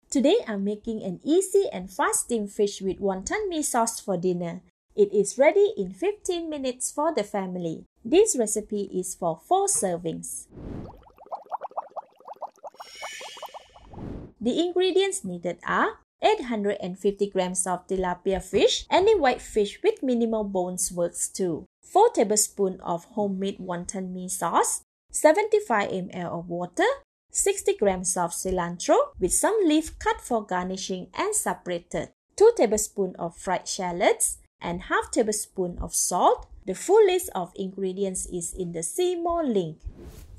Today I'm making an easy and fast steamed fish with wonton mee sauce for dinner. It is ready in 15 minutes for the family. This recipe is for 4 servings. The ingredients needed are 850 grams of tilapia fish. Any white fish with minimal bones works too. 4 tablespoons of homemade wonton mee sauce. 75 ml of water. 60 grams of cilantro with some leaf cut for garnishing and separated. 2 tablespoons of fried shallots and half tablespoon of salt. The full list of ingredients is in the See More link.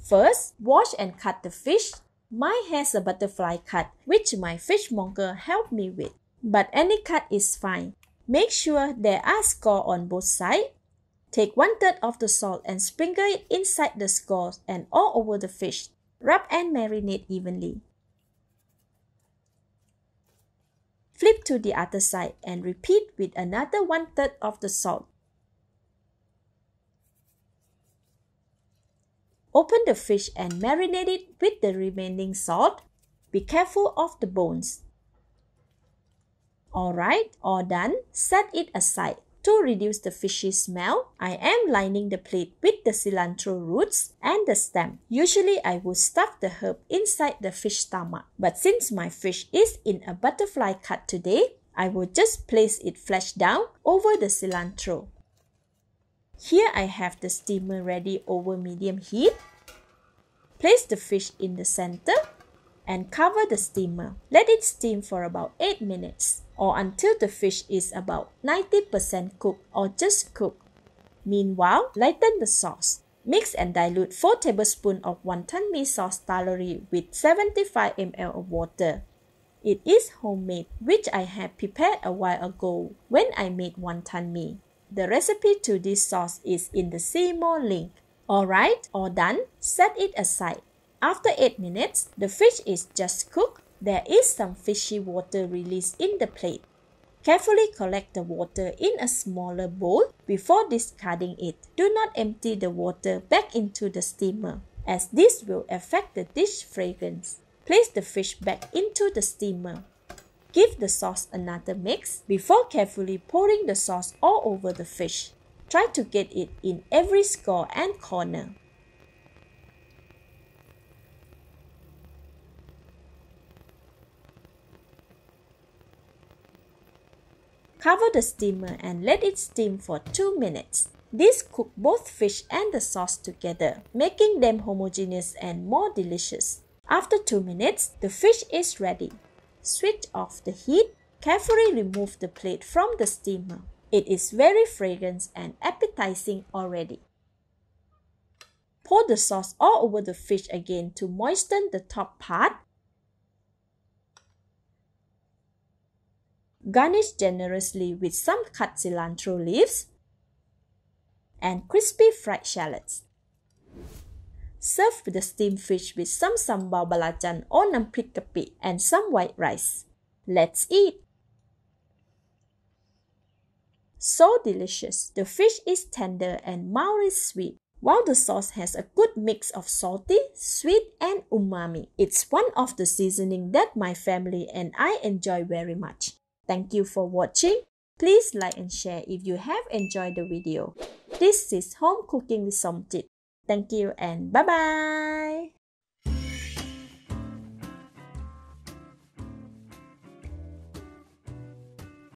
First, wash and cut the fish. Mine has a butterfly cut, which my fishmonger helped me with. But any cut is fine. Make sure there are scores on both sides. Take 1/3 of the salt and sprinkle it inside the scores and all over the fish. Rub and marinate evenly. Flip to the other side and repeat with another 1/3 of the salt. Open the fish and marinate it with the remaining salt. Be careful of the bones. Alright, all done. Set it aside. To reduce the fishy smell, I am lining the plate with the cilantro roots and the stem. Usually, I would stuff the herb inside the fish stomach. But since my fish is in a butterfly cut today, I will just place it flesh down over the cilantro. Here I have the steamer ready over medium heat. Place the fish in the center and cover the steamer. Let it steam for about 8 minutes or until the fish is about 90% cooked or just cooked. Meanwhile, lighten the sauce. Mix and dilute 4 tablespoons of wonton mee sauce thoroughly with 75 ml of water. It is homemade, which I had prepared a while ago when I made wonton mee. The recipe to this sauce is in the See More link. Alright, all done. Set it aside. After 8 minutes, the fish is just cooked. There is some fishy water released in the plate. Carefully collect the water in a smaller bowl before discarding it. Do not empty the water back into the steamer, as this will affect the dish fragrance. Place the fish back into the steamer. Give the sauce another mix before carefully pouring the sauce all over the fish. Try to get it in every score and corner. Cover the steamer and let it steam for 2 minutes. This cooks both fish and the sauce together, making them homogeneous and more delicious. After 2 minutes, the fish is ready. Switch off the heat. Carefully remove the plate from the steamer. It is very fragrant and appetizing already. Pour the sauce all over the fish again to moisten the top part. Garnish generously with some cut cilantro leaves and crispy fried shallots. Serve the steamed fish with some sambal belacan or namprit kapi and some white rice. Let's eat! So delicious! The fish is tender and mildly sweet, while the sauce has a good mix of salty, sweet, and umami. It's one of the seasonings that my family and I enjoy very much. Thank you for watching. Please like and share if you have enjoyed the video. This is Home Cooking with Somchit. Thank you and bye-bye!